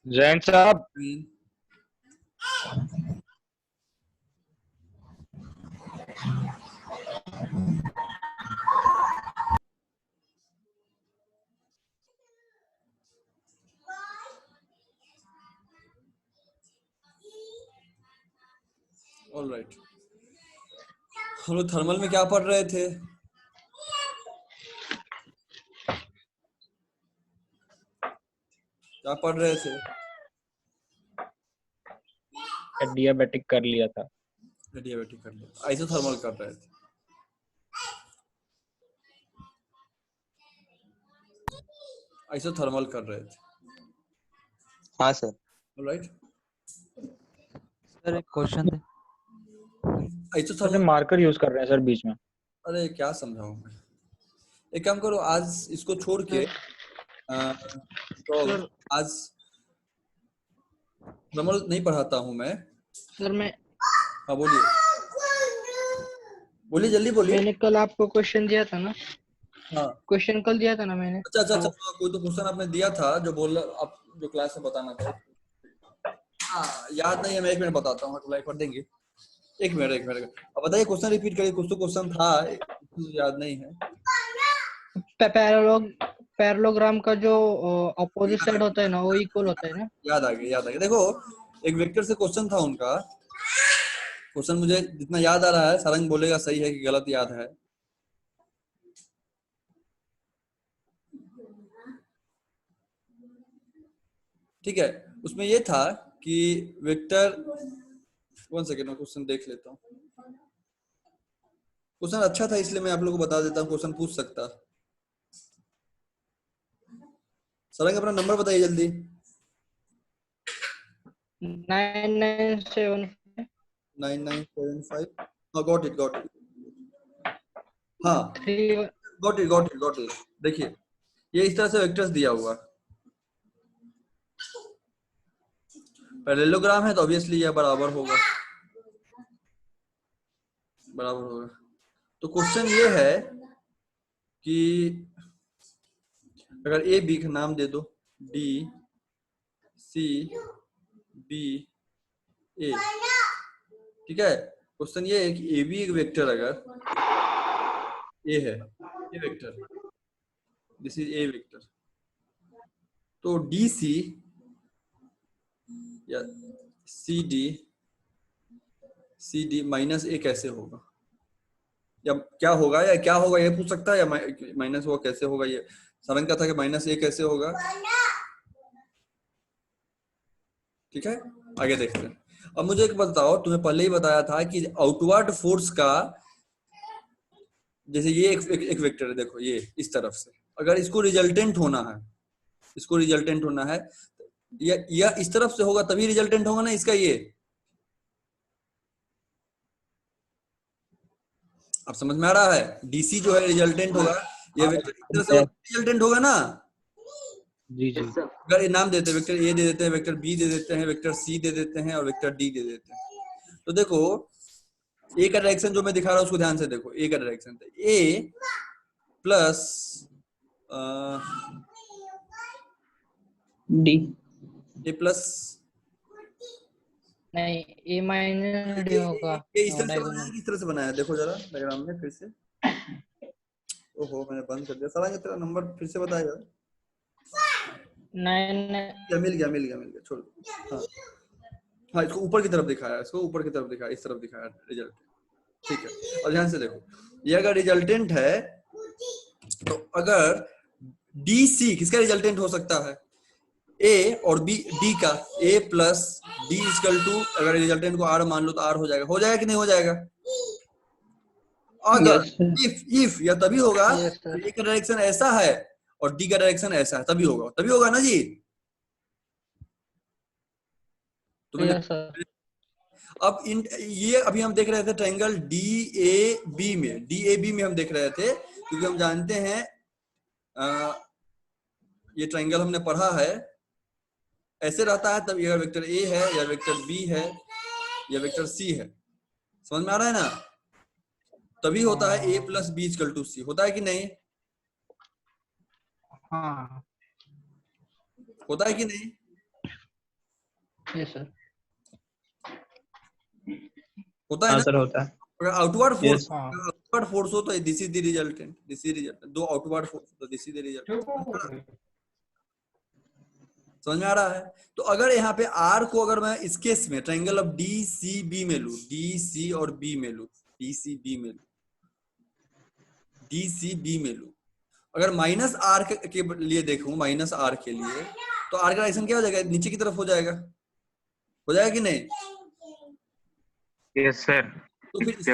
जैन साहब। All right, हम लोग थर्मल में क्या पढ़ रहे थे? क्या पढ़ रहे थे? एडियाबेटिक कर लिया था। एडियाबेटिक कर लिया, आइसोथर्मल कर रहे थे। आइसोथर्मल कर रहे थे। हाँ सर। राइट सर एक क्वेश्चन थे। आइसोथर्मल मार्कर यूज कर रहे हैं सर बीच में। अरे क्या समझाऊं मैं। एक काम करो, आज इसको छोड़ के तो आज थर्मल नहीं पढ़ाता हूं मैं। सर मैं हाँ बोलिए, बोलिए जल्दी बोलिए। मैंने कल आपको क्वेश्चन दिया था ना, हाँ क्वेश्चन कल दिया था ना मैंने। अच्छा अच्छा अच्छा, कोई तो क्वेश्चन आपने दिया था जो बोल आप जो क्लास में बताना था। हाँ याद नहीं है, मैं एक मिनट बताता हूँ, अप्लाई कर देंगे। एक मिनट अब बताइए, क्वेश्चन रिपीट करिए। कुछ तो क्वेश्चन था, याद नहीं है। पैरेललोग्राम का जो अपोजिट साइड होता है ना वो इक्वल होता है ना। याद आ गया। देखो एक वेक्टर से क्वेश्चन था उनका। क्वेश्चन मुझे जितना याद आ रहा है, सारंग बोलेगा सही है कि गलत याद है। ठीक है, उसमें ये था कि वेक्टर, 1 सेकेंड में क्वेश्चन देख लेता हूँ। क्वेश्चन अच्छा था इसलिए मैं आप लोगों को बता देता हूँ, क्वेश्चन पूछ सकता। सारंग अपना नंबर बताइए जल्दी। 9975 9975। हाँ गॉट इट हाँ 3। Got it. देखिए ये इस तरह से वेक्टर्स दिया हुआ, पैरेललोग्राम है तो ऑब्वियसली यह बराबर होगा। तो क्वेश्चन ये है कि अगर ए बी का नाम दे दो, डी सी बी ए। ठीक है, क्वेश्चन ये है कि ए बी एक वेक्टर अगर ए है, A vector, this is A vector, तो डी सी या सी डी माइनस ए कैसे होगा, या क्या होगा, या क्या होगा ये पूछ सकता है, या माइनस वो कैसे होगा। ये सरंग का था कि माइनस ए कैसे होगा। ठीक है, आगे देखते हैं। अब मुझे एक बताओ, तुम्हें पहले ही बताया था कि आउटवर्ड फोर्स का, जैसे ये एक वेक्टर है, देखो ये इस तरफ से, अगर इसको रिजल्टेंट होना है, या इस तरफ से होगा तभी रिजल्टेंट होगा ना इसका। ये अब समझ में आ रहा है, डीसी जो है रिजल्टेंट होगा, ये वेक्टर इस तरह से होगा रिजल्टेंट होगा ना। जी जी। अगर ये नाम देते हैं, वेक्टर ए दे देते हैं, वेक्टर बी दे देते हैं, वेक्टर सी दे देते हैं और वेक्टर डी दे देते हैं। तो देखो ए का डायरेक्शन जो मैं दिखा रहा हूं उसको ध्यान से देखो। ए का डायरेक्शन ए प्लस डी, ए प्लस नहीं ए माइनस डी होगा। ये इस तरह से बनाया, किस तरह से बनाया देखो जरा डायग्राम में फिर से। ओहो मैंने बंद कर दिया। साला तेरा नंबर फिर से बताएगा। 9 मिल गया छोड़ दो। हाँ हाँ, इसको ऊपर की तरफ दिखाया, इसको ऊपर की तरफ दिखाया, इस तरफ दिखाया रिजल्ट। ठीक है, और ध्यान से देखो, ये अगर रिजल्टेंट है तो अगर डी सी किसका रिजल्टेंट हो सकता है, ए और बी, डी का, ए प्लस डी इक्वल टू, अगर रिजल्टेंट को आर मान लो तो आर हो जाएगा कि नहीं हो जाएगा। अगर इफ या तभी होगा ए का डायरेक्शन ऐसा है और डी का डायरेक्शन ऐसा है, तभी होगा ना जी। तो मैंने अब ये अभी हम देख रहे थे ट्रायंगल डी ए बी में हम देख रहे थे, क्योंकि हम जानते हैं ये ट्रायंगल हमने पढ़ा है, ऐसे रहता है तब, ये वेक्टर ए है या वेक्टर बी है या वेक्टर सी है, समझ में आ रहा है ना। तभी होता है ए प्लस बी इक्वल टू सी, होता है कि नहीं। हाँ होता है कि नहीं। Yes sir. होता है हाँ ना? सर होता है। अगर आउटवर्ड फोर्स Yes. हाँ आउटवर्ड फोर्स हो तो this is the resultant, this is resultant. दो आउटवर्ड फोर्स तो दिस इज द रिजल्टेंट। समझ में आ रहा है? तो अगर यहाँ पे आर को अगर मैं इस केस में triangle of D C B में लू, डी सी और बी में लू, डी सी बी में लू, डी सी बी में लू, अगर माइनस आर के लिए देखूं, माइनस आर के लिए, तो आर का डायरेक्शन क्या हो जाएगा? नीचे की तरफ हो जाएगा, हो जाएगा कि नहीं? Yes sir. तो फिर इसका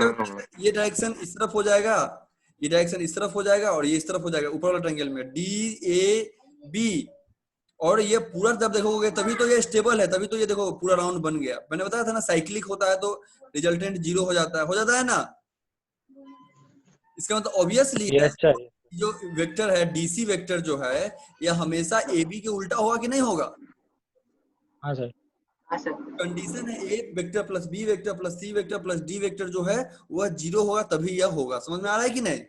ये डायरेक्शन इस तरफ हो जाएगा, ये डायरेक्शन इस तरफ हो जाएगा और ये इस तरफ हो जाएगा ऊपर वाला ट्रायंगल में डी ए बी। और ये पूरा जब देखोगे तभी तो ये स्टेबल है, तभी तो ये देखो पूरा राउंड बन गया। मैंने बताया था ना साइक्लिक होता है तो रिजल्टेंट 0 हो जाता है ना। इसका मतलब ऑब्वियसली यस सर। जो वेक्टर है डीसी वेक्टर जो है यह हमेशा ए बी के उल्टा होगा कि नहीं होगा? हाँ सर। कंडीशन है A vector plus B vector plus C vector plus D vector जो है वह 0 होगा तभी यह होगा। समझ में आ रहा है कि नहीं?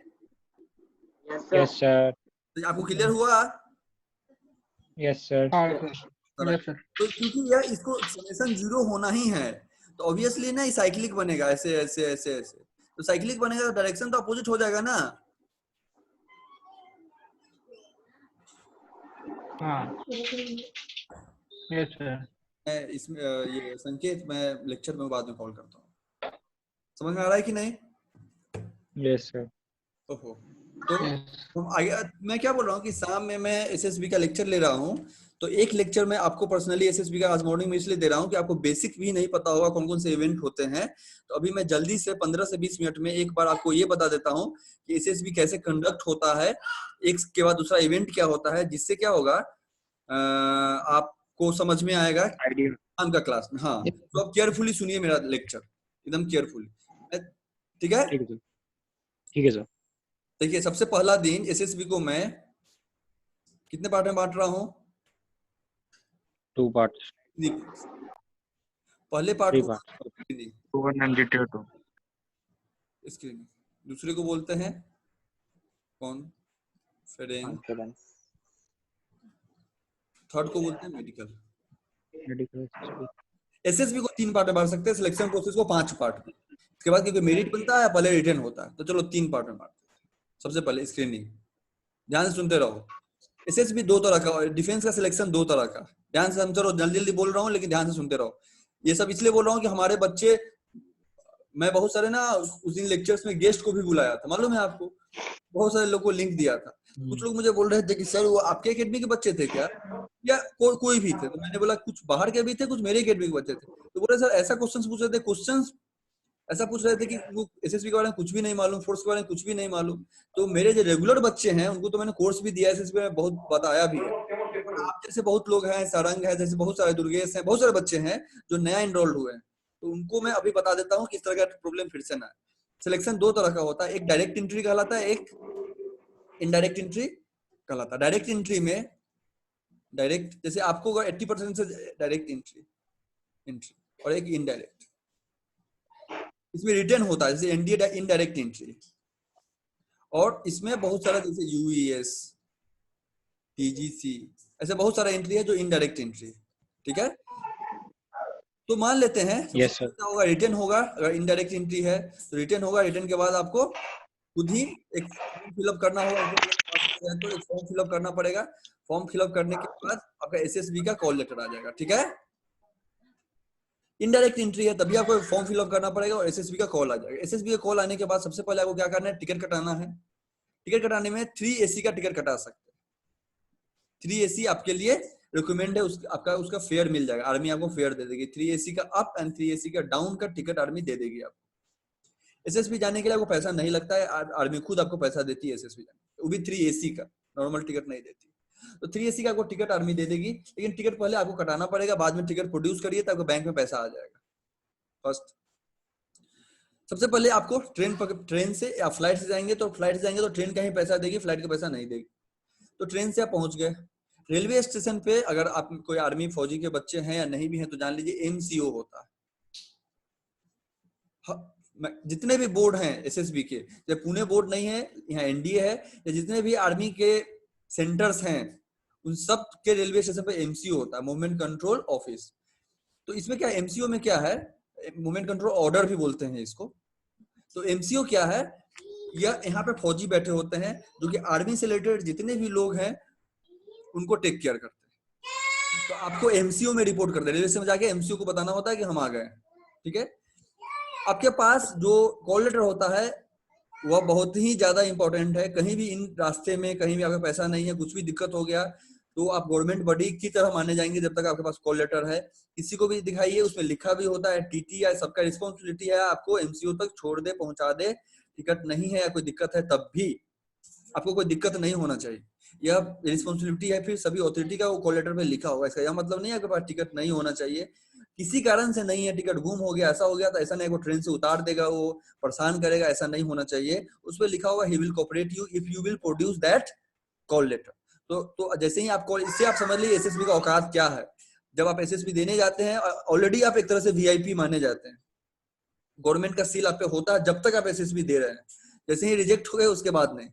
Yes sir. तो आपको क्लियर हुआ? Yes sir. हाँ यस सर। तो क्योंकि यह इसको समेशन 0 होना ही है तो ऑब्वियसली ना साइक्लिक बनेगा, ऐसे ऐसे ऐसे ऐसे। तो साइक्लिक बनेगा तो डायरेक्शन तो अपोजिट हो जाएगा ना। हाँ यस सर। मैं इसमें ये संकेत मैं लेक्चर में बाद में कॉल करता हूँ। समझ में आ रहा है कि नहीं? Yes sir. ओहो। तो हम आगे मैं क्या बोल रहा हूँ कि शाम में मैं एसएसबी का लेक्चर ले रहा हूँ। तो एक लेक्चर में आपको पर्सनली एसएसबी का आज मॉर्निंग में इसलिए दे रहा हूँ कि आपको बेसिक भी नहीं पता होगा कौन कौन से इवेंट होते हैं। तो अभी मैं जल्दी से 15 से 20 मिनट में एक बार आपको ये बता देता हूँ कि एसएसबी कैसे कंडक्ट होता है, एक के बाद दूसरा इवेंट क्या होता है, जिससे क्या होगा आपको समझ में आएगा शाम का क्लास में। हाँ तो आप केयरफुली सुनिए मेरा लेक्चर, एकदम केयरफुली। ठीक है? ठीक है सर। ठीक है सर। देखिए सबसे पहला दिन एसएसबी को मैं कितने पार्ट में बांट रहा हूँ? 2 पार्ट्स। पहले पार्ट 3 को पार्ट। स्क्रीनिंग, दूसरे को बोलते हैं कॉन्फ्रेंस, थर्ड को बोलते हैं मेडिकल। एसएसबी को 3 पार्ट में बांट सकते हैं, सिलेक्शन प्रोसेस को 5 पार्ट में। इसके बाद क्योंकि मेरिट बनता है पहले रिटर्न होता है, तो चलो 3 पार्ट में बांटते हैं। सबसे पहले स्क्रीनिंग, ध्यान से सुनते रहो। एसएसबी 2 तरह का और डिफेंस का सिलेक्शन 2 तरह का। ध्यान से समझो, जल्दी जल्दी बोल रहा हूँ लेकिन ध्यान से सुनते रहो। ये सब इसलिए बोल रहा हूँ कि हमारे बच्चे, मैं बहुत सारे ना उस दिन लेक्चर्स में गेस्ट को भी बुलाया था, मालूम है आपको? बहुत सारे लोगों को लिंक दिया था। कुछ लोग मुझे बोल रहे थे कि सर वो आपके एकेडमी के बच्चे थे क्या, या कोई भी थे? तो मैंने बोला कुछ बाहर के भी थे, कुछ मेरे एकेडमी के बच्चे थे। तो बोले सर ऐसा क्वेश्चन पूछ रहे थे, क्वेश्चन ऐसा पूछ रहे थे कि वो एसएसबी के बारे में कुछ भी नहीं मालूम, फोर्स के बारे में कुछ भी नहीं मालूम। तो मेरे जो रेगुलर बच्चे हैं उनको तो मैंने कोर्स भी दिया, एसएसबी में बहुत बताया भी है। आप जैसे बहुत लोग हैं, सारंग है जैसे, बहुत सारे दुर्गेश हैं, बहुत सारे बच्चे हैं जो नया इनरोल्ड हुए हैं, तो उनको मैं अभी बता देता हूँ किस तरह का प्रॉब्लम फिर से ना। सिलेक्शन 2 तरह का होता है, एक डायरेक्ट एंट्री कहलाता है, एक इनडायरेक्ट एंट्री कहलाता है। डायरेक्ट एंट्री में डायरेक्ट जैसे आपको 80% से डायरेक्ट एंट्री और एक इनडायरेक्ट, इसमें रिटर्न होता है जैसे एनडीए इनडायरेक्ट एंट्री। और इसमें बहुत सारा जैसे यूईएस, टीजीसी, ऐसे बहुत सारा एंट्री है जो इनडायरेक्ट एंट्री। ठीक है? तो मान लेते हैं यस सर। क्या होगा, रिटर्न होगा। अगर इनडायरेक्ट एंट्री है तो रिटर्न होगा। रिटर्न के बाद आपको खुद ही एक फॉर्म फिलअप करना होगा, तो एक फॉर्म फिलअप करना पड़ेगा। फॉर्म फिलअप करने के बाद आपका एसएसबी का कॉल लेटर आ जाएगा। ठीक है? इनडायरेक्ट एंट्री है तभी आपको फॉर्म फिलअप करना पड़ेगा और एसएसबी का कॉल आ जाएगा। एसएसबी का कॉल आने के बाद सबसे पहले आपको क्या करना है, टिकट कटाना है। टिकट कटाने में 3AC का टिकट कटा सकते हैं। 3AC आपके लिए रिकमेंड है, आपका उसका फेयर मिल जाएगा, आर्मी आपको फेयर दे देगी। 3AC का अप एंड 3AC का डाउन का टिकट आर्मी दे देगी आपको। एसएसबी जाने के लिए आपको पैसा नहीं लगता है, आर्मी खुद आपको पैसा देती है एसएसबी जाने, वो भी 3AC का, नॉर्मल टिकट नहीं देती। तो 3AC का आपको टिकट आर्मी दे देगी, लेकिन टिकट पहले आपको कटाना पड़ेगा, बाद में टिकट प्रोड्यूस करिए तो आपको बैंक में पैसा आ जाएगा। फर्स्ट सबसे पहले आपको ट्रेन से या फ्लाइट से जाएंगे तो फ्लाइट से जाएंगे तो ट्रेन का ही पैसा देगी, फ्लाइट का पैसा नहीं देगी। तो ट्रेन से आप पहुंच गए रेलवे स्टेशन पे। अगर आप कोई आर्मी फौजी के बच्चे हैं या नहीं भी हैं तो जान लीजिए MCO होता है। जितने भी बोर्ड हैं एसएसबी के, जब पुणे बोर्ड नहीं है, यहाँ एनडीए है, या जितने भी आर्मी के सेंटर्स हैं उन सब के रेलवे स्टेशन पे MCO होता है, मूवमेंट कंट्रोल ऑफिस। तो इसमें क्या एमसीओ में क्या है, मूवमेंट कंट्रोल ऑर्डर भी बोलते हैं इसको। तो एमसीओ क्या है, यह यहाँ पे फौजी बैठे होते हैं जो कि आर्मी से रिलेटेड जितने भी लोग हैं उनको टेक केयर करते हैं। तो आपको एमसीओ में रिपोर्ट करते हैं, रेलवे स्टेशन में जाके एमसीओ को बताना होता है कि हम आ गए, ठीक है। आपके पास जो कॉल लेटर होता है वह बहुत ही ज्यादा इंपॉर्टेंट है। कहीं भी इन रास्ते में कहीं भी आपका पैसा नहीं है, कुछ भी दिक्कत हो गया तो आप गवर्नमेंट बॉडी की तरह माने जाएंगे जब तक आपके पास कॉल लेटर है। किसी को भी दिखाइए, उसमें लिखा भी होता है टीटी या सबका रिस्पॉन्सिबिलिटी है आपको एमसीओ तक छोड़ दे पहुंचा दे। टिकट नहीं है या कोई दिक्कत है तब भी आपको कोई दिक्कत नहीं होना चाहिए, यह रिस्पॉन्सिबिलिटी है। फिर सभी अथॉरिटी का वो कॉल लेटर में लिखा होगा। इसका यह मतलब नहीं है आपके पास टिकट नहीं होना चाहिए, किसी कारण से नहीं है, टिकट गुम हो गया, ऐसा हो गया, तो ऐसा नहीं वो ट्रेन से उतार देगा, वो परेशान करेगा, ऐसा नहीं होना चाहिए। उस पर लिखा होगा he will cooperate you if you will produce that call letter. तो जैसे ही आप कॉल, इससे आप समझ लीजिए एसएसबी का औकात क्या है। जब आप एसएसबी देने जाते हैं ऑलरेडी आप एक तरह से वीआईपी माने जाते हैं, गवर्नमेंट का सील आप पे होता है जब तक आप एसएसबी दे रहे हैं। जैसे ही रिजेक्ट हो गए उसके बाद नहीं।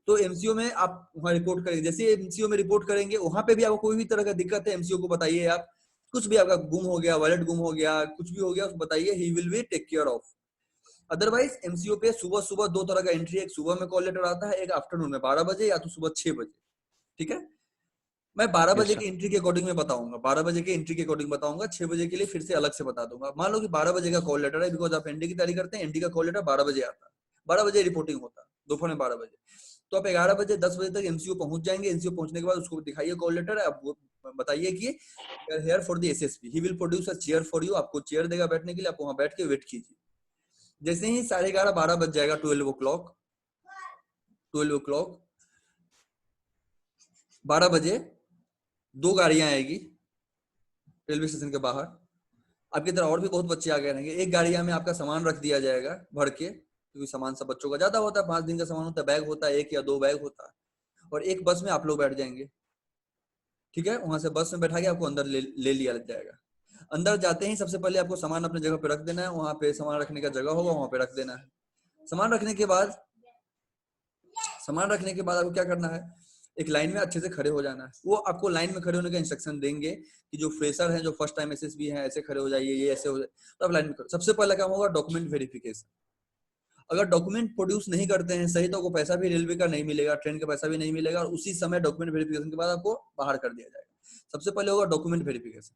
तो एमसीओ में आप वहां रिपोर्ट करेंगे, जैसे एमसीओ में रिपोर्ट करेंगे वहां पे भी आपको कोई भी तरह का दिक्कत है एमसीओ को बताइए। आप कुछ भी आपका गुम हो गया, वॉलेट गुम हो गया, कुछ भी हो गया उसको बताइए, he will be take care of. Otherwise MCO पे सुबह सुबह दो तरह का एंट्री है, एक सुबह में कॉल लेटर आता है, एक आफ्टरनून में 12 बजे या तो सुबह 6 बजे, ठीक है। मैं 12 बजे की एंट्री के अकॉर्डिंग में बताऊंगा, 12 बजे की एंट्री के अकॉर्डिंग बताऊंगा, 6 बजे के लिए फिर से अलग से बता दूंगा। मान लो कि 12 बजे का कॉल लेटर है, बिकॉज आप एनडी की तैयारी करते हैं, एनडी का कॉल लेटर 12 बजे आता है, 12 बजे रिपोर्टिंग होता है, दोपहर में 12 बजे। तो आप 11 बजे 10 बजे तक एमसीओ पहुंच जाएंगे। एमसीओ पहुंचने के बाद उसको दिखाइए कॉल लेटर, आप बताइए कि here for the SSP, he will produce a chair for you, आपको चेयर देगा बैठने के लिए, आप वहां बैठ के वेट कीजिए। जैसे ही 11:30 12 बज जाएगा, 12 ओ क्लॉक 12 बजे 2 गाड़ियां आएगी रेलवे स्टेशन के बाहर। आपकी तरह और भी बहुत बच्चे आ गए रहेंगे। एक गाड़ियां में आपका सामान रख दिया जाएगा भर के, क्योंकि सामान सब बच्चों का ज्यादा होता है, 5 दिन का सामान होता है, बैग होता है 1 या 2 बैग होता है। और एक बस में आप लोग बैठ जाएंगे, ठीक है। वहां से बस में बैठा के आपको अंदर ले लिया जाएगा। अंदर जाते ही सबसे पहले आपको सामान अपने जगह पे रख देना है, वहां पे सामान रखने का जगह होगा, वहां पे रख देना है। सामान रखने के बाद आपको क्या करना है, एक लाइन में अच्छे से खड़े हो जाना है। वो आपको लाइन में खड़े होने का इंस्ट्रक्शन देंगे कि जो फ्रेशर हैं, जो फर्स्ट टाइम एसएसबी हैं, ऐसे खड़े हो जाइए, ये ऐसे हो जाए। तो आप लाइन में खड़े। सबसे पहला काम होगा डॉक्यूमेंट वेरिफिकेशन। अगर डॉक्यूमेंट प्रोड्यूस नहीं करते हैं सही, तो आपको पैसा भी रेलवे का नहीं मिलेगा, ट्रेन का पैसा भी नहीं मिलेगा, और उसी समय डॉक्यूमेंट वेरिफिकेशन के बाद आपको बाहर कर दिया जाएगा। सबसे पहले होगा डॉक्यूमेंट वेरिफिकेशन,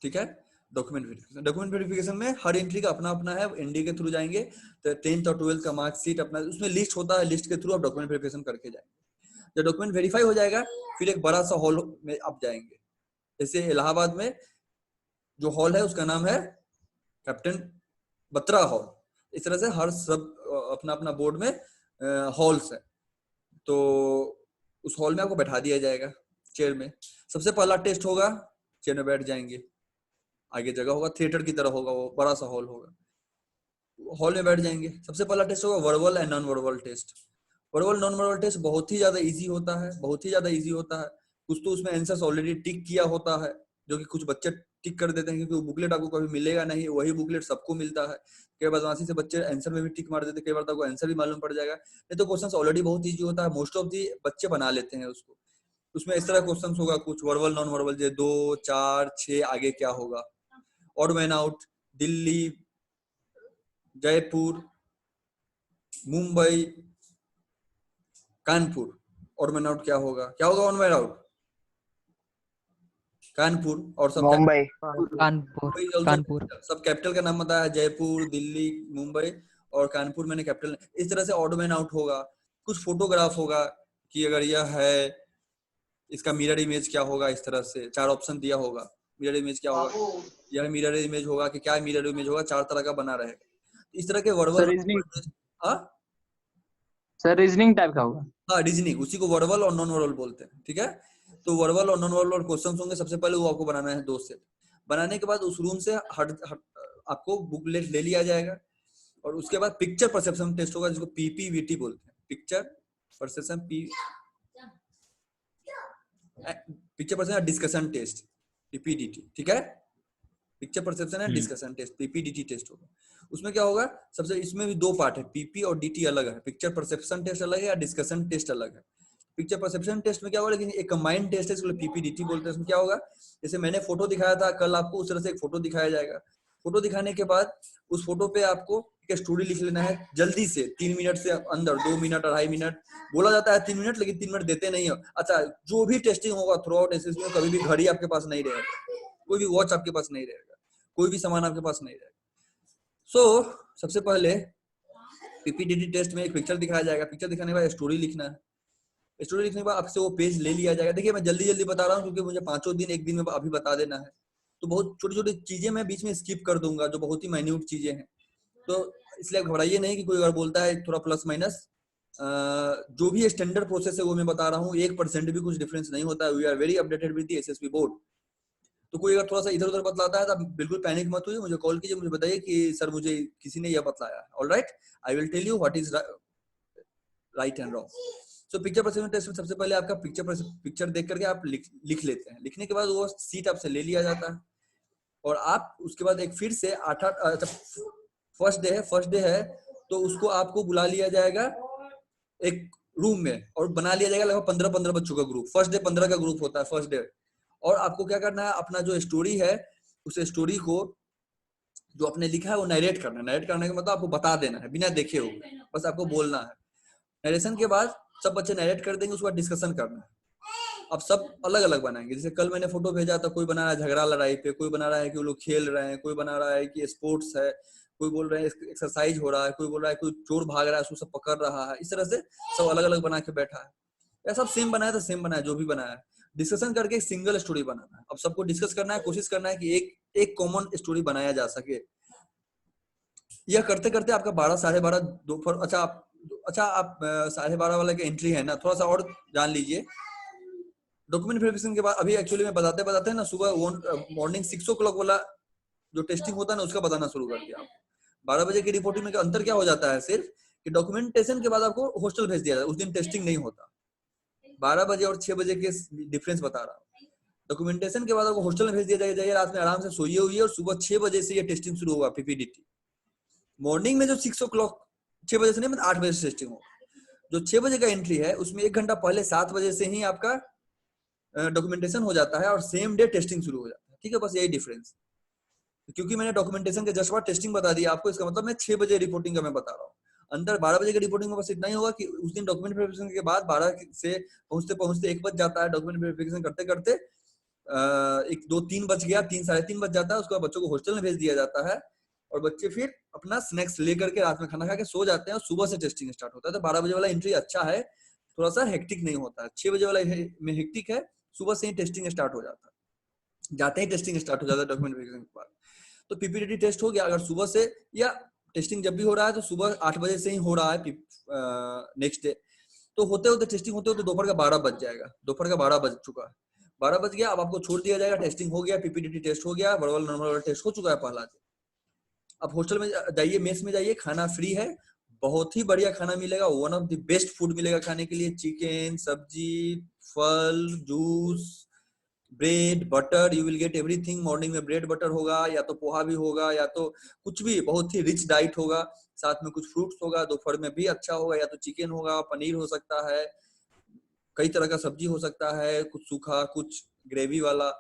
ठीक है। डॉक्यूमेंट वेरिफिकेशन में हर एंट्री का अपना अपना है, एनडी के थ्रू जाएंगे तो 10th और 12th का मार्कशीट अपना, उसमें लिस्ट होता है, लिस्ट के थ्रू आप डॉक्यूमेंट वेरिफिकेशन करके जाएंगे। जब डॉक्यूमेंट वेरीफाई हो जाएगा फिर एक बड़ा सा हॉल में आप जाएंगे। जैसे इलाहाबाद में जो हॉल है उसका नाम है कैप्टन बत्रा हॉल। इस तरह से हर सब अपना अपना बोर्ड में हॉल्स है। तो उस हॉल में आपको बैठा दिया जाएगा चेयर में। सबसे पहला टेस्ट होगा, चेयर में बैठ जाएंगे, आगे जगह होगा, थिएटर की तरह होगा, वो बड़ा सा हॉल होगा, हॉल में बैठ जाएंगे। सबसे पहला टेस्ट होगा verbal and non verbal test. Verbal non verbal test बहुत ही ज्यादा इजी होता है, बहुत ही ज्यादा इजी होता है। कुछ तो उसमें आंसर्स ऑलरेडी टिक किया होता है, जो कि कुछ बच्चे टिक कर देते हैं, क्योंकि वो बुकलेट आपको कभी मिलेगा नहीं, वही बुकलेट सबको मिलता है। कई बार बदमाशी से बच्चे आंसर में भी टिक मार देते हैं, कई बार तो आपको आंसर भी मालूम पड़ जाएगा। नहीं तो क्वेश्चन ऑलरेडी बहुत इजी होता है, मोस्ट ऑफ दी बच्चे बना लेते हैं उसको। उसमें इस तरह क्वेश्चन होगा कुछ वर्बल नॉन वर्बल, जो 2 4 6 आगे क्या होगा, odd man out, Delhi, Jaipur, Mumbai, Kanpur, odd man out क्या होगा, क्या होगा ऑड मैन आउट, कानपुर। और सब मुंबई, कानपुर सब कैपिटल का नाम बताया, जयपुर, दिल्ली, मुंबई और कानपुर मैंने कैपिटल। इस तरह से ऑड मैन आउट होगा। कुछ फोटोग्राफ होगा कि अगर यह है, इसका मिरर इमेज क्या होगा, इस तरह से 4 ऑप्शन दिया होगा, मिरर इमेज क्या होगा, यह मिरर इमेज होगा कि क्या मिरर इमेज होगा, 4 तरह का बना रहेगा। इस तरह के वर्बल, सर रीजनिंग टाइप का होगा। हाँ रीजनिंग, उसी को वर्बल और नॉन वर्बल बोलते हैं, ठीक है। तो वर्बल और नॉन वर्बल क्वेश्चंस होंगे। सबसे पहले वो आपको बनाना है 2 सेट। बनाने के बाद उस रूम से आपको बुकलेट ले लिया जाएगा, और उसके बाद पिक्चर परसेप्शन टेस्ट होगा, जिसको पीपीवीटी बोलते हैं, picture perception discussion test, PPDT, ठीक है। पिक्चर परसेप्शन है डिस्कशन टेस्ट, पीपीडीटी टेस्ट होगा। उसमें क्या होगा, सबसे इसमें भी 2 पार्ट है, पीपी और डीटी अलग है, पिक्चर परसेप्शन टेस्ट अलग है या डिस्कशन टेस्ट अलग है। पिक्चर परसेप्शन टेस्ट में क्या होगा, लेकिन एक कंबाइंड टेस्ट है, इसको पीपीडीटी बोलते हैं। इसमें क्या होगा, जैसे मैंने फोटो दिखाया था कल आपको, उस तरह से एक फोटो दिखाया जाएगा। फोटो दिखाने के बाद उस फोटो पे आपको एक स्टोरी लिख लेना है जल्दी से, 3 मिनट से अंदर, 2 मिनट, 2.5 मिनट। बोला जाता है 3 मिनट, लेकिन 3 मिनट देते नहीं हो। अच्छा, जो भी टेस्टिंग होगा थ्रू आउट एसएसबी में, कभी भी घड़ी आपके पास नहीं रहेगा, कोई भी वॉच आपके पास नहीं रहेगा, कोई भी सामान आपके पास नहीं रहेगा। सो सबसे पहले पीपीडीटी टेस्ट में एक पिक्चर दिखाया जाएगा। पिक्चर दिखाने के बाद स्टोरी लिखना है। स्टोरी लिखने के बाद आपसे वो पेज ले लिया जाएगा। देखिए मैं जल्दी जल्दी बता रहा हूँ क्योंकि मुझे 5 दिन एक दिन में अभी बता देना है, तो बहुत छोटी छोटी चीजें मैं बीच में स्किप कर दूंगा जो बहुत ही माइन्यूट चीजें हैं। तो इसलिए घबराइए नहीं कि कोई अगर बोलता है थोड़ा प्लस माइनस, जो भी स्टैंडर्ड प्रोसेस है वो मैं बता रहा हूँ, 1% भी कुछ डिफरेंस नहीं होता है। We are very updated with the SSB board. तो कोई अगर थोड़ा सा इधर उधर बतलाता है तो बिल्कुल पैनिक मत होइए, मुझे कॉल कीजिए, मुझे बताइए कि सर मुझे किसी ने यह बतलाया। Alright, I will tell you what is right and wrong. So picture perception test में सबसे पहले आपका पिक्चर देख करके आप लिख लेते हैं। लिखने के बाद वो सीट आपसे ले लिया जाता है और आप उसके बाद एक फिर से फर्स्ट डे है तो उसको आपको बुला लिया जाएगा एक रूम में और बना लिया जाएगा लगभग 15 बच्चों का ग्रुप। फर्स्ट डे 15 का ग्रुप होता है फर्स्ट डे। और आपको क्या करना है, अपना जो स्टोरी है उस स्टोरी को जो आपने लिखा है वो नरेट करना है। नरेट करने का मतलब आपको बता देना है बिना देखे हुए, बस आपको बोलना है। नरेशन के बाद सब बच्चे नरेट कर देंगे, उसके बाद डिस्कशन करना है। अब सब अलग अलग बनाएंगे। जैसे कल मैंने फोटो भेजा था, कोई बना रहा है झगड़ा लड़ाई पे, कोई बना रहा है कि वो लोग खेल रहे हैं, कोई बना रहा है कि स्पोर्ट्स है, कोई बोल रहे हैं एक्सरसाइज हो रहा है, कोई बोल रहा है कोई चोर भाग रहा है उसको सब पकड़ रहा है। इस तरह से सब अलग अलग बना के बैठा है। या सब सेम बनाया तो सेम बनाया, जो भी बनाया है डिस्कशन करके एक सिंगल स्टोरी बनाना है। अब सबको डिस्कस करना है, कोशिश करना है कि एक कॉमन स्टोरी बनाया जा सके। यह करते करते आपका 12 12:30 दोपहर, अच्छा आप 12:30 वाला का एंट्री है ना, थोड़ा सा और जान लीजिए। डॉक्यूमेंट वेरिफिकेशन के बाद अभी एक्चुअली में बताते हैं ना, सुबह मॉर्निंग 6 o'clock वाला जो टेस्टिंग होता है ना उसका बताना शुरू कर दिया। 12 बजे की रिपोर्टिंग में अंतर क्या हो जाता है सिर्फ कि डॉक्यूमेंटेशन के बाद आपको हॉस्टल भेज दिया जाता है, उस दिन टेस्टिंग नहीं होता। 12 बजे और 6 बजे के डिफरेंस बता रहा हूँ। डॉक्यूमेंटेशन के बाद आपको हॉस्टल में भेज दिया जाएगा, रात में आराम से सोइए हुई और सुबह 6 बजे से ये टेस्टिंग शुरू होगा पीपीडीटी। मॉर्निंग में जो 6 o'clock 6 बजे से नहीं मतलब 8 बजे से टेस्टिंग होगा। जो 6 बजे का एंट्री है उसमें 1 घंटा पहले 7 बजे से ही आपका डॉक्यूमेंटेशन हो जाता है और सेम डे टेस्टिंग शुरू हो जाता है। ठीक है, बस यही डिफरेंस। क्योंकि मैंने डॉक्यूमेंटेशन के जस्ट बाद टेस्टिंग बता दिया आपको, इसका मतलब मैं 6 बजे रिपोर्टिंग का मैं बता रहा हूँ। अंदर 12 बजे की रिपोर्टिंग में बस इतना ही होगा कि उस दिन डॉक्यूमेंट वेरिफिकेशन के बाद 12 से पहुंचते 1 बज जाता है। डॉक्यूमेंट वेरिफिकेशन करते करते 1 2 3 बज गया, 3 साढ़े 3 बज जाता है। उसके बाद बच्चों को हॉस्टल में भेज दिया जाता है और बच्चे फिर अपना स्नैक्स लेकर के रात में खाना खा के सो जाते हैं और सुबह से टेस्टिंग स्टार्ट होता है। तो 12 बजे वाला एंट्री अच्छा है, थोड़ा सा हेक्टिक नहीं होता है। 6 बजे वाला में हेक्टिक है, सुबह से ही टेस्टिंग स्टार्ट हो जाता है, जाते ही टेस्टिंग स्टार्ट हो जाता है डॉक्यूमेंट वेरिफिकेशन के बाद। तो पीपीडीटी टेस्ट हो गया। अगर सुबह से या टेस्टिंग जब भी हो रहा है तो सुबह 8 बजे से ही हो रहा है नेक्स्ट डे, तो होते होते टेस्टिंग होते होते दोपहर का 12 बज जाएगा। दोपहर का 12 बज चुका है, 12 बज गया। अब आपको छोड़ दिया जाएगा, टेस्टिंग हो गया, पीपीडीटी टेस्ट हो गया, वर्बल नॉर्मल वाला टेस्ट हो चुका है पहला दिन। अब हॉस्टल में जाइए, मेस में जाइए, खाना फ्री है, बहुत ही बढ़िया खाना मिलेगा, one of the best food मिलेगा खाने के लिए। चिकन, सब्जी, फल, juice, bread, butter, you will get everything. Morning में ब्रेड बटर होगा, या तो पोहा भी होगा, या तो कुछ भी, बहुत ही रिच डाइट होगा। साथ में कुछ फ्रूट्स होगा, दोपहर में भी अच्छा होगा, या तो चिकन होगा, पनीर हो सकता है, कई तरह का सब्जी हो सकता है, कुछ सूखा कुछ ग्रेवी वाला।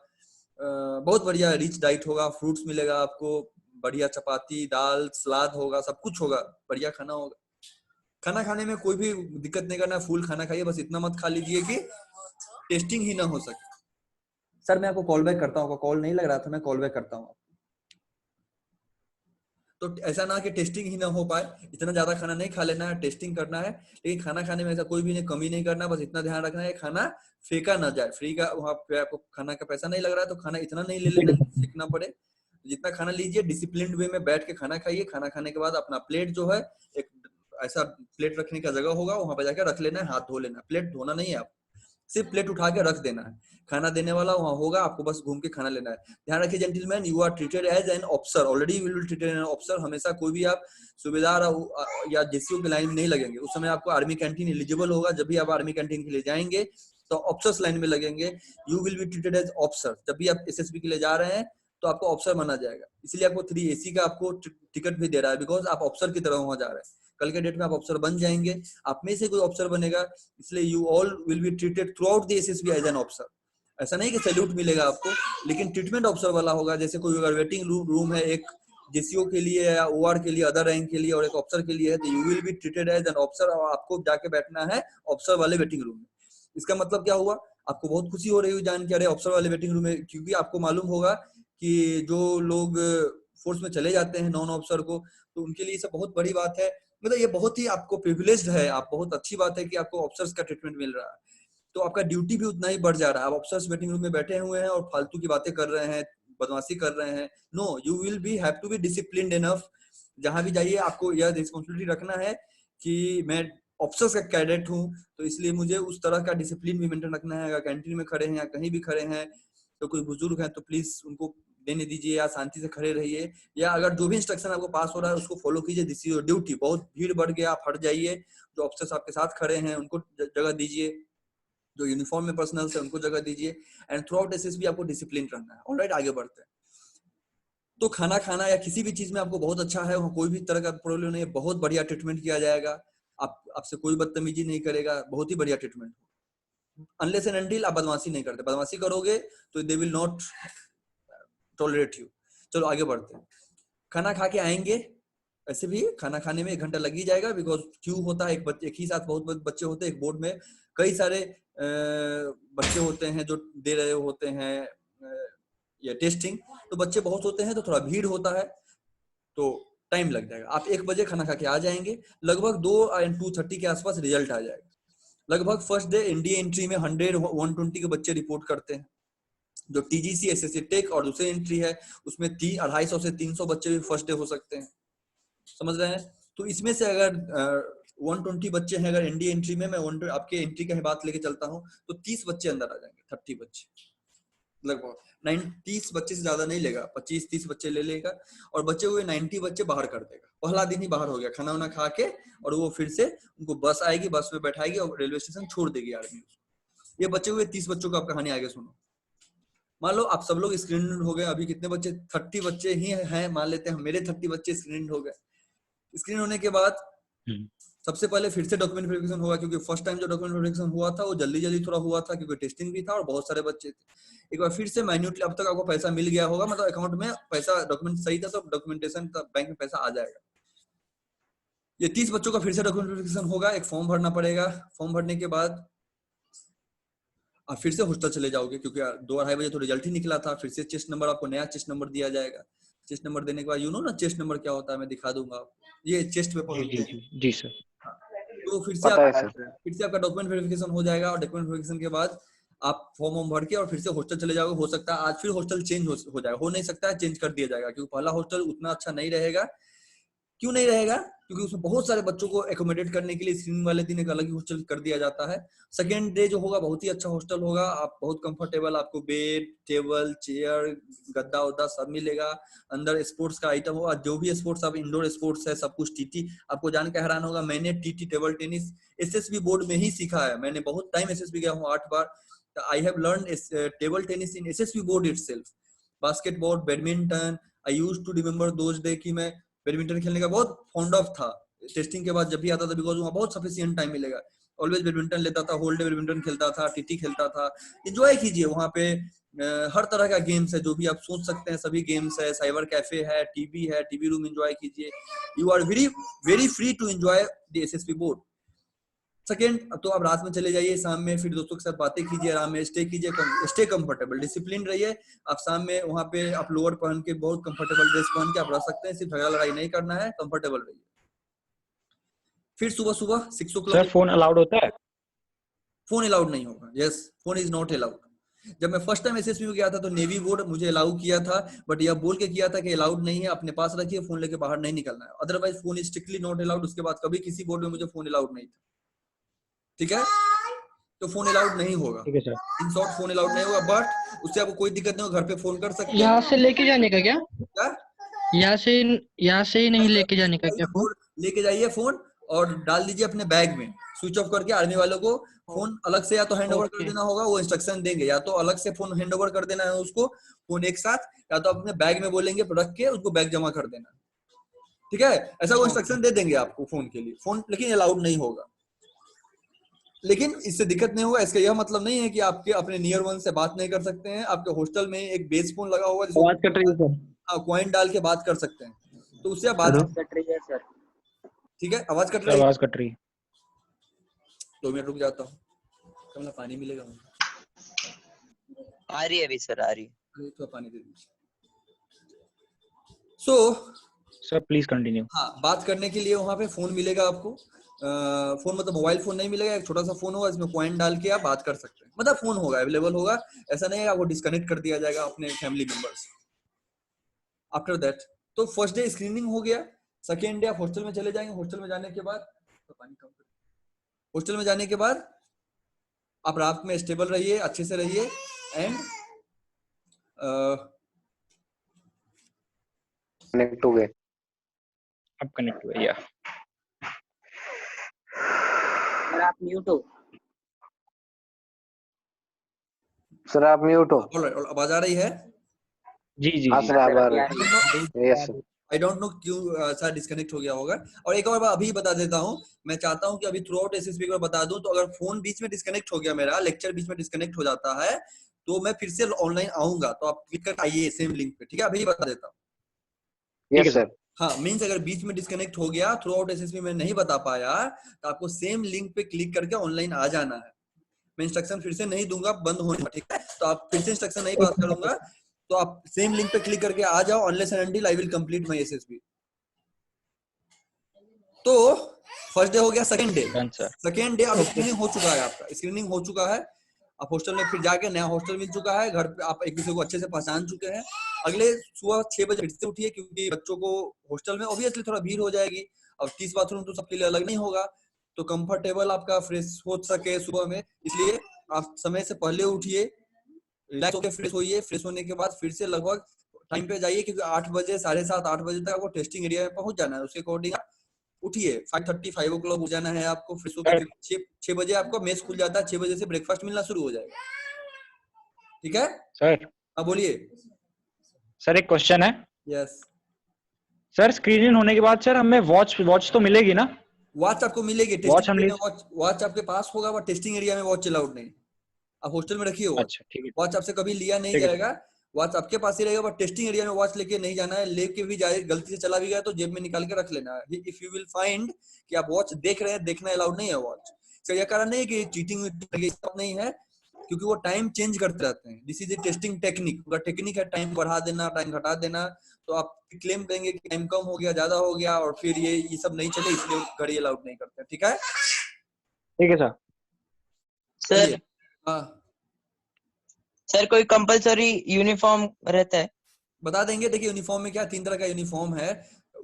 बहुत बढ़िया रिच डाइट होगा, फ्रूट्स मिलेगा आपको, बढ़िया चपाती, दाल, सलाद होगा, सब कुछ होगा, बढ़िया खाना होगा। खाना खाने में कोई भी दिक्कत नहीं करना, फुल खाना खाइए, बस इतना मत खा लीजिए कि टेस्टिंग ही ना हो सके। सर मैं आपको कॉल बैक करता हूँ, कॉल नहीं लग रहा था, मैं कॉल बैक करता हूँ। तो ऐसा ना कि टेस्टिंग ही ना हो पाए, इतना ज्यादा खाना नहीं खा लेना है, टेस्टिंग करना है, लेकिन खाना खाने में ऐसा कोई भी नहीं कमी नहीं करना, बस इतना ध्यान रखना है खाना फेंका ना जाए। फ्री का वहाँ पे आपको खाना का पैसा नहीं लग रहा है तो खाना इतना नहीं ले लेना फेंकना पड़े। जितना खाना लीजिए डिसिप्लिन वे में बैठ के खाना खाइए। खाना खाने के बाद अपना प्लेट जो है, एक ऐसा प्लेट रखने का जगह होगा, वहां पे जाकर रख लेना है, हाथ धो लेना। प्लेट धोना नहीं है, आप सिर्फ प्लेट उठा के रख देना है। खाना देने वाला वहां होगा, आपको बस घूम के खाना लेना है। ध्यान रखिए gentleman, you are treated as an officer, already will be treated as an officer. हमेशा कोई भी आप सूबेदार या जेसीओ की लाइन में नहीं लगेंगे, उस समय आपको आर्मी कैंटीन एलिजिबल होगा। जब भी आप आर्मी कैंटीन के लिए जाएंगे तो ऑफिसर्स लाइन में लगेंगे, you will be treated as officer. जब भी आप एसएसबी के लिए जा रहे हैं तो आपको ऑफिसर माना जाएगा, इसलिए आपको 3 AC का आपको टिकट भी दे रहा है, बिकॉज आप ऑफिसर की तरह वहां जा रहे हैं। कल के डेट में आप ऑफिसर बन जाएंगे, आप में से कोई ऑफिसर बनेगा, इसलिए you all will be treated throughout the SSB as an officer. ऐसा नहीं कि सैल्यूट मिलेगा आपको, लेकिन ट्रीटमेंट ऑफिसर वाला होगा। जैसे कोई अगर वेटिंग रूम है एक जेसीओ के लिए या ओआर के लिए, अदर रैंक के लिए, और एक ऑफिसर के लिए है, तो you will be treated as an officer, और आपको जाके बैठना है ऑफिसर वाले वेटिंग रूम में। इसका मतलब क्या हुआ, आपको बहुत खुशी हो रही है जान के अरे ऑफिसर वाले वेटिंग रूम में, क्योंकि आपको मालूम होगा कि जो लोग फोर्स में चले जाते हैं नॉन ऑफिसर को, तो उनके लिए सब बहुत बड़ी बात है। मतलब ये बहुत ही आपको प्रिविलेज्ड है, आप बहुत अच्छी बात है कि आपको ऑफिसर्स का ट्रीटमेंट मिल रहा है, तो आपका ड्यूटी भी उतना ही बढ़ जा रहा है। आप ऑफिसर्स वेटिंग रूम में बैठे हुए हैं और फालतू की बातें कर रहे हैं, बदमाशी कर रहे हैं, no, you will be have to be disciplined enough. जहां भी जाइए आपको यह रिस्पॉन्सिबिलिटी रखना है कि मैं ऑफिसर्स का कैडेट हूँ, तो इसलिए मुझे उस तरह का डिसिप्लिन भी मेंटेन रखना है। अगर कैंटीन में खड़े हैं या कहीं भी खड़े हैं, तो कोई बुजुर्ग है तो प्लीज उनको देने दीजिए या शांति से खड़े रहिए, या अगर जो भी इंस्ट्रक्शन आपको पास हो रहा है उसको फॉलो कीजिए। This is your duty. बहुत भीड़ बढ़ गया, आप हट जाइए, जो ऑफिसर्स आपके साथ खड़े हैं उनको जगह दीजिए, जो यूनिफॉर्म में पर्सनल है उनको जगह दीजिए, एंड थ्रू आउट एसएसबी आपको डिसिप्लिन रहना है। ऑलराइट, आगे बढ़ते हैं। तो खाना खाना या किसी भी चीज में आपको बहुत अच्छा है, वहाँ कोई भी तरह का प्रॉब्लम नहीं है, बहुत बढ़िया ट्रीटमेंट किया जाएगा, आपसे कोई बदतमीजी नहीं करेगा, बहुत ही बढ़िया ट्रीटमेंट। अनलेस एंड अनटिल आप बदमाशी नहीं करते, बदमाशी करोगे तो they will not tolerate you. चलो आगे बढ़ते हैं। खाना खा के आएंगे, ऐसे भी खाना खाने में 1 घंटा लग ही जाएगा, बिकॉज क्यों होता है, एक ही साथ बहुत बच्चे होते हैं, एक बोर्ड में कई सारे बच्चे होते हैं जो दे रहे होते हैं या टेस्टिंग, तो बच्चे बहुत होते हैं तो थोड़ा भीड़ होता है, तो टाइम लग जाएगा। आप 1 बजे खाना खा के आ जाएंगे, लगभग 2:30 के आसपास रिजल्ट आ जाएगा। लगभग फर्स्ट डे एनडीए एंट्री में 100-120 के बच्चे रिपोर्ट करते हैं, जो टीजीसी एसएससी टेक और दूसरी एंट्री है उसमें 250 से 300 बच्चे भी फर्स्ट डे हो सकते हैं, समझ रहे हैं। तो इसमें से अगर 120 बच्चे हैं, अगर एनडीए एंट्री में, मैं आपके एंट्री का बात लेके चलता हूँ, तो 30 बच्चे अंदर आ जाएंगे, 30 बच्चे लगभग 30 बच्चे से ज्यादा नहीं लेगा, 25-30 बच्चे ले लेगा, और बचे हुए 90 बच्चे बाहर कर देगा। पहला दिन ही बाहर हो गया खाना वाना खा के, और वो फिर से उनको बस आएगी, बस में बैठाएगी और रेलवे स्टेशन छोड़ देगी आर्मी उसको। ये बचे हुए 30 बच्चों का आप कहानी आगे सुनो। मान लो आप सब लोग स्क्रीन हो गए, अभी कितने बच्चे, 30 बच्चे ही हैं, मान लेते हैं मेरे 30 बच्चे स्क्रीन हो गए। स्क्रीन होने के बाद सबसे पहले फिर से डॉक्यूमेंट वेरिफिकेशन होगा, क्योंकि फर्स्ट टाइम जो डॉक्यूमेंट वेरिफिकेशन हुआ था वो जल्दी थोड़ा हुआ था, क्योंकि टेस्टिंग भी था और बहुत सारे बच्चे थे। एक बार फिर से माइन्यूटली, अब तक आपको पैसा मिल गया होगा, मतलब अकाउंट में पैसा, डॉक्यूमेंट सही था, सब डॉक्यूमेंटेशन का बैंक में पैसा आ जाएगा। ये 30 बच्चों का फिर से डॉक्यूमेंट वेरिफिकेशन होगा, एक फॉर्म भरना पड़ेगा। फॉर्म भरने के बाद आप फिर से हॉस्टल चले जाओगे, क्योंकि 2-2:30 बजे तो रिजल्ट ही निकला था। फिर से चेस्ट नंबर, आपको नया चेस्ट नंबर दिया जाएगा। चेस्ट नंबर देने के बाद यू नो ना चेस्ट नंबर क्या होता है, मैं दिखा दूंगा आपको, ये चेस्ट पेपर होते हैं। जी सर। तो फिर से आपका डॉक्यूमेंट वेरिफिकेशन हो जाएगा, और डॉक्यूमेंट वेरिफिकेशन के बाद आप फॉर्म भर के और फिर से हॉस्टल चले जाओगे। हो सकता है आज फिर हॉस्टल चेंज हो जाएगा, हो नहीं सकता है चेंज कर दिया जाएगा, क्योंकि पहला हॉस्टल उतना अच्छा नहीं रहेगा। क्यों नहीं रहेगा, क्योंकि उसमें बहुत सारे बच्चों को एकोमोडेट करने के लिए स्क्रीनिंग वाले दिन एक अलग ही हॉस्टल कर दिया जाता है। सेकेंड डे जो होगा बहुत ही अच्छा हॉस्टल होगा, आप बहुत कंफर्टेबल, आपको बेड, टेबल, चेयर, गद्दा उद्दा सब मिलेगा। अंदर स्पोर्ट्स का आइटम होगा, जो भी स्पोर्ट्स, अब इंडोर स्पोर्ट्स है सब कुछ। टीटी, आपको जान के हैरान होगा, मैंने TT table tennis SSB board में ही सीखा है। मैंने बहुत टाइम एसएसबी गया हूँ, 8 बार। I have learn table tennis in SSB board itself. Basketball, badminton, I used to remember those day कि मैं बैडमिंटन खेलने का बहुत फॉन्ड ऑफ था। टेस्टिंग के बाद जब भी आता था, बिकॉज वहाँ बहुत सफिशिएंट टाइम मिलेगा, ऑलवेज बैडमिंटन लेता था, होल डे बैडमिंटन खेलता था, टीटी खेलता था। एंजॉय कीजिए, वहाँ पे हर तरह का गेम्स है, जो भी आप सोच सकते हैं सभी गेम्स है। साइबर कैफे है, टीवी है, टीवी रूम एंजॉय कीजिए। You are very free to enjoy the SSB board. Second, तो आप रात में चले जाइए, शाम में फिर दोस्तों के साथ बातें कीजिए, आराम में स्टे कीजिए, स्टे कंफर्टेबल, डिसिप्लिन रहिए। आप शाम में वहाँ पे आप लोअर पहन के, बहुत कंफर्टेबल ड्रेस पहन के आप रह सकते हैं, सिर्फ झगड़ा लड़ाई नहीं करना है, कंफर्टेबल रहिए। फिर सुबह 6 o'clock सर फोन अलाउड होता है? फोन अलाउड नहीं होगा। Yes, phone is not allowed. जब मैं फर्स्ट टाइम एसएसबी में गया था तो नेवी बोर्ड मुझे अलाउ किया था, बट यह बोल के किया था कि अलाउड नहीं है, अपने पास रखिए, फोन लेके बाहर नहीं निकलना है, otherwise phone is strictly not allowed. उसके बाद कभी किसी बोर्ड में मुझे फोन अलाउड नहीं था, ठीक है, तो फोन अलाउड नहीं होगा। ठीक है sir. In short phone allowed नहीं होगा, बट उससे आपको कोई दिक्कत नहीं होगा, घर पे फोन कर सकते हैं। यहाँ से लेके जाने का क्या? क्या? यहाँ से ही नहीं लेके जाने का क्या फोन? लेके जाइए फोन और डाल दीजिए अपने बैग में, स्विच ऑफ करके। आर्मी वालों को फोन अलग से या तो हैंड ओवर कर देना होगा, वो इंस्ट्रक्शन देंगे, या तो अलग से फोन हैंड ओवर कर देना है उसको, फोन एक साथ, या तो अपने बैग में बोलेंगे रख के उसको बैग जमा कर देना। ठीक है, ऐसा वो इंस्ट्रक्शन दे देंगे आपको फोन के लिए, फोन लेकिन अलाउड नहीं होगा। लेकिन इससे दिक्कत नहीं होगा, इसका यह मतलब नहीं है कि आपके अपने नियर वन से बात नहीं कर सकते हैं। आपके हॉस्टल में एक बेस फोन लगा हुआ है जिसको आवाज कट रही है सर। कॉइन डाल के बात कर सकते हैं, तो उससे आप बात हेलो? कट रही है सर। ठीक है, आवाज कट सर रही है, आवाज कट रही है। 2 मिनट रुक जाता हूँ, कमला पानी मिलेगा मुझे? आ रही है अभी सर, आ रही है। अरे थोड़ा पानी दे दीजिए। So sir please continue. हाँ, बात करने के लिए वहां पे फोन मिलेगा आपको। फोन मतलब मोबाइल फोन नहीं मिलेगा, एक छोटा सा फोन होगा, इसमें कॉइन डाल के आप बात कर सकते हैं, मतलब फोन होगा, अवेलेबल होगा। ऐसा नहीं है आपको डिस्कनेक्ट कर दिया जाएगा अपने फैमिली मेंबर से। आफ्टर दैट तो फर्स्ट डे स्क्रीनिंग हो गया। सेकेंड डे आप हॉस्टल में चले जाएंगे। हॉस्टल में जाने के बाद आप रात में स्टेबल रहिए, अच्छे से रहिए एंड कनेक्ट हो गए। अब कनेक्ट हुआ या सर आप म्यूट हो। सर आप म्यूट हो। ऑलराइट, आवाज आ रही है? जी जी हाँ जी। सर आप आ आ रहे रही हैं। Yes sir. I don't know क्यों शायद डिस्कनेक्ट हो गया होगा। और एक और बात अभी बता देता हूँ, मैं चाहता हूँ कि अभी थ्रू आउट एसएसबी को बता दूं, तो अगर फोन बीच में डिस्कनेक्ट हो गया, मेरा लेक्चर बीच में डिस्कनेक्ट हो जाता है, तो मैं फिर से ऑनलाइन आऊंगा, तो आप क्लिक कर आइए सेम लिंक पे। ठीक है, अभी बता देता हूँ। ठीक है यस सर। सर। हाँ, मीन्स अगर बीच में डिस्कनेक्ट हो गया, थ्रू आउट एसएसबी में नहीं बता पाया, तो आपको सेम लिंक पे क्लिक करके ऑनलाइन आ जाना है। मैं इंस्ट्रक्शन फिर से नहीं दूंगा बंद होने का, ठीक है? तो आप फिर से इंस्ट्रक्शन नहीं पास करूंगा, तो आप सेम लिंक पे क्लिक करके आ जाओ। Unless and until I will complete my SSB. तो फर्स्ट डे हो गया। सेकंड डे अब स्क्रीनिंग हो चुका है, आपका स्क्रीनिंग हो चुका है। आप हॉस्टल में फिर जाके नया हॉस्टल मिल चुका है, घर पे आप एक दूसरे को अच्छे से पहचान चुके हैं। अगले सुबह 6 बजे फिर से उठिए, क्योंकि बच्चों को हॉस्टल में ऑब्वियसली थोड़ा भीड़ हो जाएगी। अब 30 बाथरूम तो सबके लिए अलग नहीं होगा, तो कंफर्टेबल आपका फ्रेश हो सके सुबह में, इसलिए आप समय से पहले उठिए, रिलैक्स होकर फ्रेश होइए। फ्रेश होने के बाद फिर से लगभग टाइम पे जाइए, क्योंकि 8 बजे 7:30 8 बजे तक आपको टेस्टिंग एरिया में पहुंच जाना है। उसके अकॉर्डिंग उठिए, 5:30 5 ओ क्लॉक उठ जाना है आपको फ्रेश होकर। 6 बजे आपका मेस खुल जाता है, 6 बजे से ब्रेकफास्ट मिलना शुरू हो जाएगा। ठीक है सर। हाँ बोलिए। सर एक क्वेश्चन है। यस, सर स्क्रीनिंग होने के बाद सर हमें वॉच तो मिलेगी ना? वॉच आपको मिलेगी वॉच टेस्टिंग हम एरिया नहीं। में। वॉच आपके पास होगा, बट टेस्टिंग एरिया में वॉच अलाउड नहीं। आप हॉस्टल में रखिए वॉच। अच्छा ठीक है। वॉच आपसे कभी लिया नहीं ठीक है जाएगा, वॉच आपके पास ही रहेगा, बट टेस्टिंग एरिया में वॉच लेके नहीं जाना है। लेके भी जाए, गलती से चला भी गया तो जेब में निकाल के रख लेना है। इफ यू विल फाइंड कि आप वॉच देख रहे हैं, देखना अलाउड नहीं है वॉच। इसका यह कारण नहीं है कि चीटिंग नहीं है, क्योंकि वो टाइम चेंज करते रहते हैं। This is A testing technique, पूरा टेक्निक है, टाइम बढ़ा देना, टाइम घटा देना। तो आप क्लेम देंगे कि टाइम कम हो गया, ज्यादा हो गया, और फिर ये सब नहीं चले, इसलिए घड़ी अलाउड नहीं करते। ठीक है सर। सर हाँ, सर कोई कंपलसरी यूनिफॉर्म रहता है? बता देंगे। देखिए यूनिफॉर्म में क्या 3 तरह का यूनिफॉर्म है,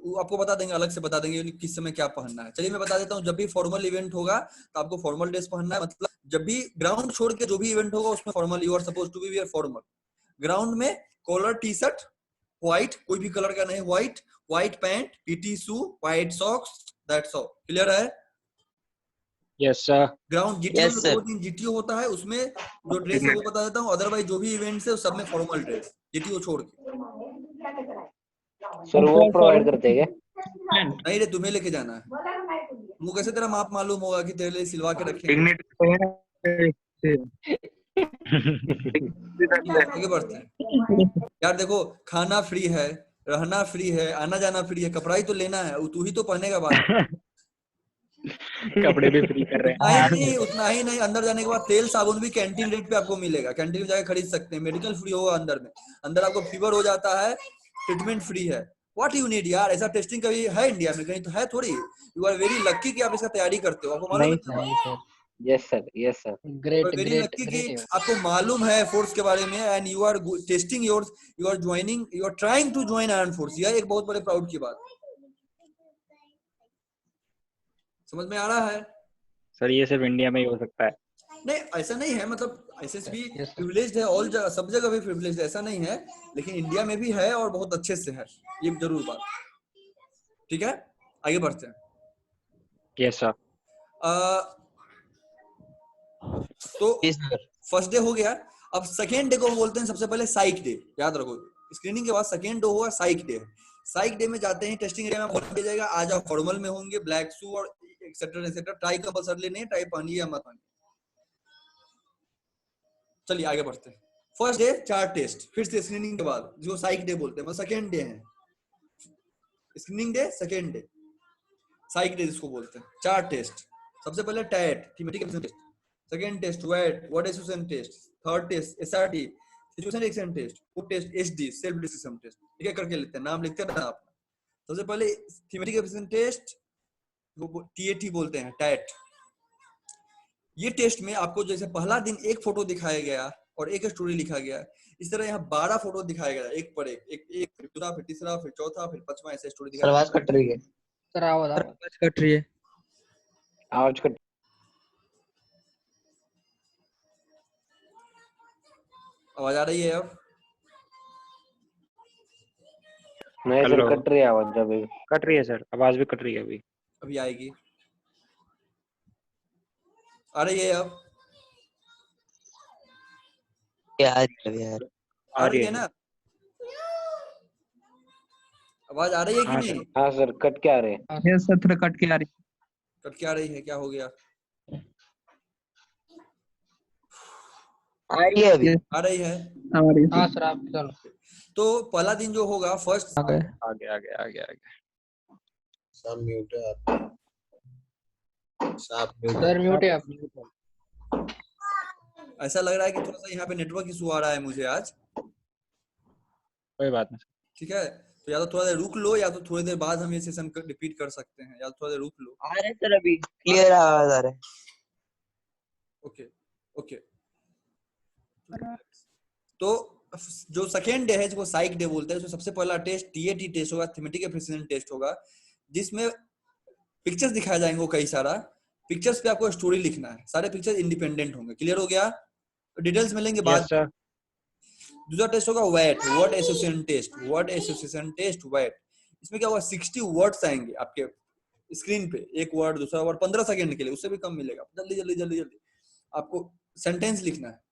वो आपको बता देंगे, अलग से बता देंगे किस समय क्या पहनना है। चलिए मैं बता देता हूँ। जब भी फॉर्मल इवेंट होगा तो आपको फॉर्मल ड्रेस पहनना है। मतलब जब भी ग्राउंड छोड़ के जो भी इवेंट होगा उसमें formal, you are suppose to be wear formal. Ground में कॉलर टी शर्ट व्हाइट, कोई भी कलर का नहीं, white pant, PT shoe, white socks, that's all. Clear है? Yes sir. Ground GTO Yes, में sir. 2 दिन जीटीओ होता है, उसमें जो ड्रेस है वो बता देता हूँ। अदरवाइज जो भी इवेंट्स है सब में फॉर्मल ड्रेस, जीटीओ छोड़ के। सर वो प्रोवाइड करते हैं क्या? नहीं रे, तुम्हें लेके जाना है। मुझे कैसे तेरा माप मालूम होगा कि तेरे लिए सिलवा के रखेंगे? आगे बढ़ते हैं यार। देखो, खाना फ्री है, रहना फ्री है, आना जाना फ्री है, कपड़ा ही तो लेना है, तू ही तो पहनेगा बाद में। कपड़े भी फ्री कर रहे हैं। उतना ही नहीं, अंदर जाने के बाद तेल साबुन भी कैंटीन रेट पे आपको मिलेगा, कैंटीन में जाकर खरीद सकते हैं। मेडिकल फ्री होगा अंदर में। अंदर आपको फीवर हो जाता है, ट्रीटमेंट फ्री है। व्हाट यू नीड यार। ऐसा टेस्टिंग कभी है इंडिया में? कहीं तो है थोड़ी। यू आर वेरी लकी कि आप इसका तैयारी करते हो। आपको मालूम नहीं है? Sir. Sir yes sir. Yes sir. Great very great lucky कि ग्रेट। आपको मालूम है फोर्स के बारे में, and you are testing yours, you are joining, you are trying to join arm force. यह एक बहुत बड़े प्राउड की बात। समझ में आ रहा है? सर ये सिर्फ इंडिया में ही हो सकता है। नहीं, ऐसा नहीं है, मतलब एसएसबी Yes, sir. प्रिविलेज्ड है, ऑल जगह, सब जगह भी प्रिविलेज्ड है, ऐसा नहीं है। लेकिन इंडिया में भी है और बहुत अच्छे से है, ये जरूर बात। ठीक है, आगे बढ़ते हैं। Yes sir. तो Yes, sir. फर्स्ट डे हो गया। अब सेकेंड डे को बोलते हैं सबसे पहले साइक डे। याद रखो, स्क्रीनिंग के बाद सेकेंड डे होगा साइक डे। साइक डे में जाते हैं, टेस्टिंग एरिया में बोल दिया जाएगा आ जाओ, फॉर्मल में होंगे, ब्लैक शू और एक्सेट्रा एक्सेट्रा, टाई कंपल्सरी नहीं है, टाई पहनिए या मत पहनिए। चलिए आगे बढ़ते हैं। फर्स्ट डे 4 टेस्ट, फिर से स्क्रीनिंग के बाद जो साइक डे बोलते हैं, मतलब सेकेंड डे है, screening day second day, psych day जिसको बोलते हैं। 4 टेस्ट, सबसे पहले TAT thematic application test, second test वेट word association test, third test SRT situation reaction test, fourth test SD self description test. ठीक है, करके लेते हैं, नाम लिखते हैं ना आप। सबसे पहले थीमेटिक एप्लीकेशन टेस्ट, वो टीएटी बोलते हैं, टैट। ये टेस्ट में आपको जैसे पहला दिन एक फोटो दिखाया गया और एक स्टोरी लिखा गया, इस तरह यहाँ 12 फोटो दिखाया गया, एक पर एक, फिर दूसरा, फिर तीसरा, फिर चौथा, फिर पांचवा, ऐसे स्टोरी दिखाया। आवाज कट रही है सर आवाज कट रही है। आवाज कट, आवाज आ रही है अब? नहीं सर हेलो। कट रही है आवाज अभी। कट रही है सर, आवाज भी कट रही है अभी। अभी आएगी, आ रही है अब? यार यार आ रही है ना? आवाज आ रही है कि हाँ नहीं? हाँ सर कट के आ रहे हैं। यस सर थोड़ा कट के आ रही कट क्या आ रही है, क्या हो गया? आ रही है अभी। आ रही है। हाँ सर आप चलो। तो पहला दिन जो होगा फर्स्ट, आगे आगे आगे आगे। सब म्यूट है आपका, सब म्यूट सर म्यूट है आप। ऐसा लग रहा है कि थोड़ा सा यहाँ पे नेटवर्क इशू आ रहा है मुझे आज। कोई बात नहीं। ठीक है, तो या तो थोड़ा देर रुक लो, या तो थोड़ी देर बाद हम ये सेशन रिपीट कर सकते हैं, या तो थोड़ा देर रुक लो। आ रहे सर अभी क्लियर आवाज आ रहा है। Okay okay. तो जो सेकेंड डे है जिसको साइक डे बोलते हैं, उसमें सबसे पहला टेस्ट टीएटी टेस्ट होगा, थीमेटिक एप्रिसिएशन टेस्ट होगा, जिसमें पिक्चर्स दिखाए जाएंगे कई सारा। पिक्चर्स पे आपको स्टोरी लिखना है, सारे पिक्चर्स इंडिपेंडेंट होंगे। क्लियर हो गया? डिटेल्स मिलेंगे बाद। Yes sir. दूसरा टेस्ट होगा wait word association test, word association test wait. इसमें क्या होगा, 60 वर्ड्स आएंगे आपके स्क्रीन पे, एक वर्ड दूसरा वर्ड 15 सेकंड के लिए, उससे भी कम मिलेगा। जल्दी जल्दी जल्दी जल्दी आपको सेंटेंस लिखना है,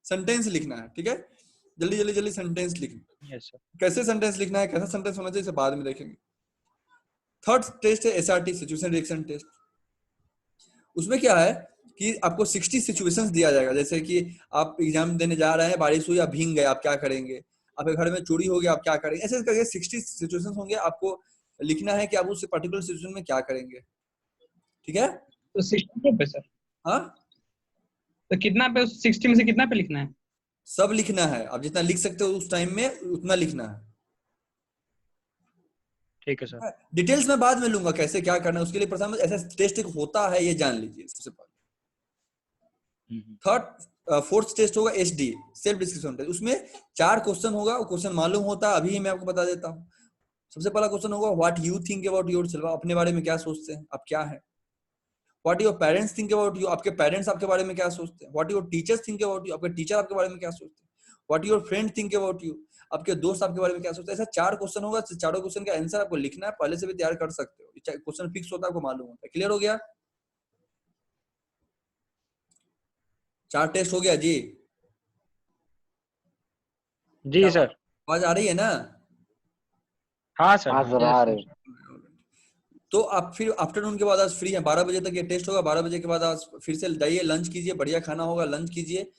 सेंटेंस लिखना है। ठीक है, जल्दी जल्दी जल्दी सेंटेंस लिखना। Yes sir. कैसे सेंटेंस लिखना है, कैसा सेंटेंस होना चाहिए, इसे बाद में देखेंगे। थर्ड टेस्ट है एसआरटी सिचुएशन रिएक्शन टेस्ट। उसमें क्या है कि आपको 60 सिचुएशंस दिया जाएगा, जैसे कि आप एग्जाम देने जा रहे हैं, बारिश हुई, आप भीग गए, आप क्या करेंगे, आपके घर में चोरी हो गया, आप क्या करेंगे, ऐसे करके 60 सिचुएशंस होंगे। आपको लिखना है कि आप उस पर्टिकुलर सिचुएशन में क्या करेंगे। ठीक है? तो 60 पे सर, हाँ, तो कितना पे 60 में से कितना पे लिखना है? सब लिखना है, आप जितना लिख सकते हो उस टाइम में उतना लिखना है। ठीक है सर। डिटेल्स में बाद में लूंगा कैसे क्या करना है, उसके लिए प्रथम ऐसा टेस्ट एक होता है, ये जान लीजिए सबसे पहले। थर्ड फोर्थ टेस्ट होगा एसडी सेल्फ डिस्क्रिप्शन टेस्ट। उसमें 4 क्वेश्चन होगा, वो क्वेश्चन मालूम होता है, अभी मैं आपको बता देता हूँ। सबसे पहला क्वेश्चन होगा what you think about yourself, अपने बारे में क्या सोचते हैं, आप क्या है। What your parents think about you, आपके पेरेंट्स आपके बारे में क्या सोचते हैं। What your teachers think about you, आपके टीचर आपके बारे में क्या सोचते हैं। What your friend think about you, आपके दोस्त आपके बारे में क्या सोचते हैं। ऐसा 4 क्वेश्चन होगा, चारों क्वेश्चन का आंसर आपको लिखना है, पहले से भी तैयार कर सकते हो, क्वेश्चन फिक्स होता है, आपको मालूम होता है। क्लियर हो गया? 4 टेस्ट हो गया जी? जी सर। आवाज आ रही है ना? हाँ सर। हाँ सर आ रहे। तो आप फिर आफ्टरनून के बाद आज फ्री है, 12 बजे तक ये टेस्ट होगा। 12 बजे के बाद आज फिर से जाइए, लंच कीजिए, बढ़िया खाना होगा, लंच कीजिए।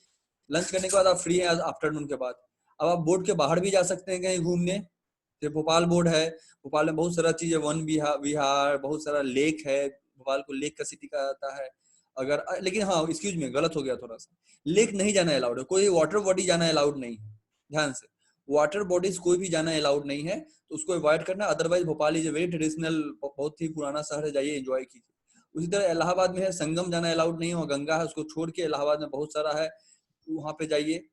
लंच करने के बाद आप फ्री हैं आज आफ्टरनून के बाद। अब आप बोर्ड के बाहर भी जा सकते हैं कहीं घूमने, जैसे भोपाल बोर्ड है, भोपाल में बहुत सारा चीज है, वन विहार, बहुत सारा लेक है, भोपाल को लेक का सिटी कहा जाता है। अगर लेकिन हाँ एक्सक्यूज मी, गलत हो गया थोड़ा सा, लेक नहीं जाना अलाउड है, कोई वाटर बॉडी जाना अलाउड नहीं है, ध्यान से। वाटर बॉडीज कोई भी जाना अलाउड नहीं है, तो उसको अवॉइड करना। Otherwise Bhopal is a very traditional, बहुत ही पुराना शहर है, जाइए एंजॉय कीजिए। उसी तरह इलाहाबाद में है, संगम जाना अलाउड नहीं है, गंगा है, उसको छोड़ के इलाहाबाद में बहुत सारा है, वहां पे जाइए।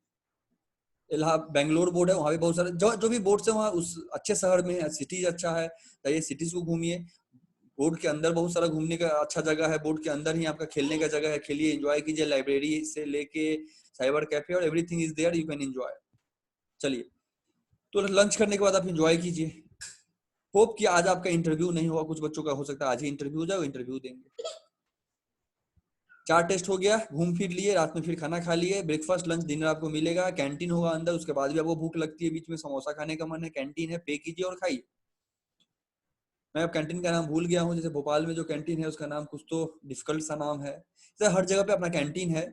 बेंगलोर बोर्ड है, वहां भी बहुत सारे जो भी बोर्ड है वहाँ उस अच्छे शहर में है, सिटीज अच्छा है, जाइए सिटीज को घूमिए। बोर्ड के अंदर बहुत सारा घूमने का अच्छा जगह है, बोर्ड के अंदर ही आपका खेलने का जगह है, खेलिए, एंजॉय कीजिए। लाइब्रेरी से लेके साइबर कैफे और everything is there, you can enjoy. चलिए, तो लंच करने के बाद आप एंजॉय कीजिए। होप कि आज आपका इंटरव्यू नहीं हुआ, कुछ बच्चों का हो सकता है आज ही इंटरव्यू हो जाए, इंटरव्यू देंगे। 4 टेस्ट हो गया, घूम फिर लिए, रात में फिर खाना खा लिए, ब्रेकफास्ट लंच डिनर आपको मिलेगा, कैंटीन होगा अंदर, उसके बाद भी आपको भूख लगती है, बीच में समोसा खाने का मन है, कैंटीन है, पे कीजिए और खाइए। मैं अब कैंटीन का नाम भूल गया हूँ, जैसे भोपाल में जो कैंटीन है उसका नाम कुछ तो डिफिकल्ट सा नाम है, जैसे हर जगह पे अपना कैंटीन है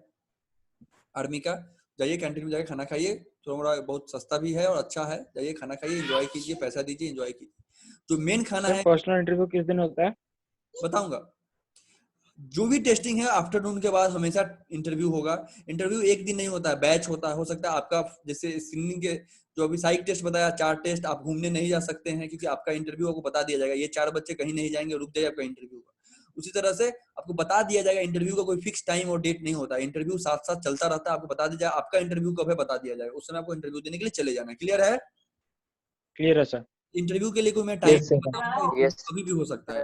आर्मी का। जाइए कैंटीन में जाके खाना खाइए, थोड़ा बहुत सस्ता भी है और अच्छा है, जाइए खाना खाइए, एंजॉय कीजिए, पैसा दीजिए, एंजॉय कीजिए। जो मेन खाना सर है पर्सनल इंटरव्यू किस दिन होता है? बताऊंगा। जो भी टेस्टिंग है आफ्टरनून के बाद हमेशा इंटरव्यू होगा। इंटरव्यू एक दिन नहीं होता है, बैच होता है। हो सकता है आपका जैसे सिंगिंग के जो अभी साइक टेस्ट बताया, 4 टेस्ट, आप घूमने नहीं जा सकते हैं क्योंकि आपका इंटरव्यू आपको बता दिया जाएगा, ये 4 बच्चे कहीं नहीं जाएंगे, रुक जाइए, आपका इंटरव्यू होगा। उसी तरह से आपको बता दिया जाएगा, इंटरव्यू का कोई फिक्स टाइम और डेट नहीं होता, इंटरव्यू साथ साथ चलता रहता है, आपको बता दिया जाएगा आपका इंटरव्यू कब है, बता दिया जाएगा, उस समय आपको इंटरव्यू देने के लिए चले जाना। क्लियर है? क्लियर है सर। इंटरव्यू के लिए कोई मैं टाइम Yes, sir. Yes. कभी भी हो सकता है,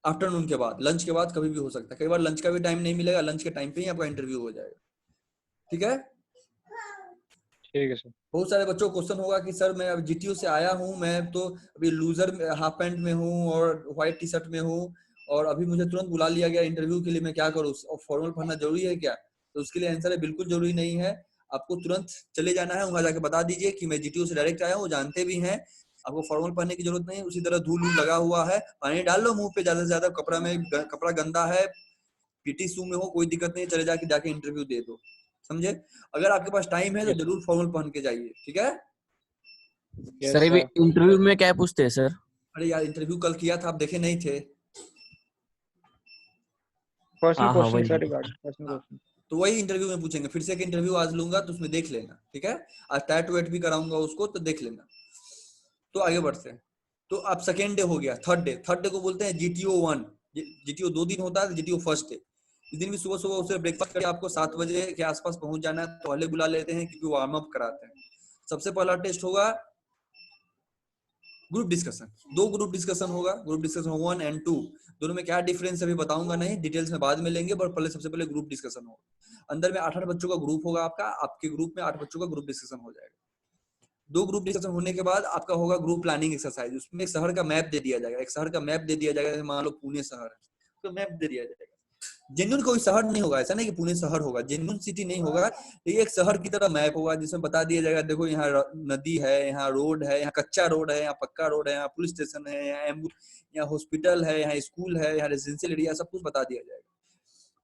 आफ्टरनून के बाद, लंच के बाद कभी भी हो सकता है। कई बार लंच का भी टाइम नहीं मिलेगा, लंच के टाइम पे ही आपका इंटरव्यू हो जाएगा। ठीक है? ठीक है सर। बहुत सारे बच्चों को क्वेश्चन होगा कि सर मैं अब जीटीयू से आया हूँ, मैं तो अभी लूजर हाफ पैंट में हूँ और व्हाइट टी शर्ट में हूँ और अभी मुझे तुरंत बुला लिया गया इंटरव्यू के लिए, मैं क्या करूँ और फॉर्मल पहनना जरूरी है क्या? तो उसके लिए आंसर है बिल्कुल जरूरी नहीं है। आपको तुरंत चले जाना है, वहां जाके बता दीजिए कि मैं जीटीयू से डायरेक्ट आया हूँ, जानते भी हैं, आपको फॉर्मल पहनने की जरूरत नहीं। उसी तरह धूल लगा हुआ है, पानी डाल लो मुंह पे, ज्यादा से ज्यादा कपड़ा गंदा है, पीटी शू में हो, कोई दिक्कत नहीं, चले जाके इंटरव्यू दे दो। समझे? अगर आपके पास टाइम है तो जरूर फॉर्मल पहन के जाइए। ठीक है? Yes, sir sir. इंटरव्यू में क्या पूछते हैं सर? अरे यार इंटरव्यू कल किया था, आप देखे नहीं थे? पर्सनल हाँ, क्वेश्चन वही। Sir, regarding personal question. तो वही इंटरव्यू में पूछेंगे। फिर से एक इंटरव्यू आज लूंगा तो उसमें देख लेना। ठीक है? आज टैट वेट भी कराऊंगा उसको, तो देख लेना। तो आगे बढ़ते हैं। तो अब सेकेंड डे हो गया, थर्ड डे को बोलते हैं जीटीओ 1। जीटीओ 2 दिन होता है, जीटीओ फर्स्ट डे। इस दिन भी सुबह सुबह उसे ब्रेकफास्ट करके आपको 7 बजे के आसपास पहुंच जाना है, पहले बुला लेते हैं क्योंकि वार्म अप कराते हैं। सबसे पहला टेस्ट होगा ग्रुप डिस्कशन। 2 ग्रुप डिस्कशन होगा, ग्रुप डिस्कशन 1 और 2। दोनों में क्या डिफरेंस अभी बताऊंगा नहीं, डिटेल्स में बाद में लेंगे, पर पहले सबसे पहले ग्रुप डिस्कशन होगा। अंदर में 8 बच्चों का ग्रुप होगा आपका, आपके ग्रुप में 8 बच्चों का ग्रुप डिस्कशन हो जाएगा। 2 ग्रुप डिस्कशन होने के बाद आपका होगा ग्रुप प्लानिंग एक्सरसाइज। उसमें एक शहर का मैप दे दिया जाएगा, एक शहर का मैप दे दिया जाएगा, मान लो पुणे शहर है तो मैप दे दिया जाएगा। जेन्युइन कोई शहर नहीं होगा, ऐसा नहीं कि पुणे शहर होगा, जेन्युइन सिटी नहीं होगा, ये एक शहर की तरह मैप होगा जिसमें बता दिया जाएगा देखो यहाँ नदी है, यहाँ रोड है, यहाँ कच्चा रोड है, यहाँ पक्का रोड है, यहाँ पुलिस स्टेशन है, यहाँ हॉस्पिटल है, यहाँ स्कूल है, यहाँ रेजिडेंशियल एरिया, सब कुछ बता दिया जाएगा।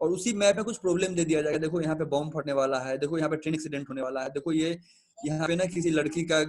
और उसी मैप में कुछ प्रॉब्लम दे दिया जाएगा, देखो यहाँ पे बॉम्ब फटने वाला है, देखो यहाँ पे ट्रेन एक्सीडेंट होने वाला है, देखो ये यहाँ पे ना किसी लड़की का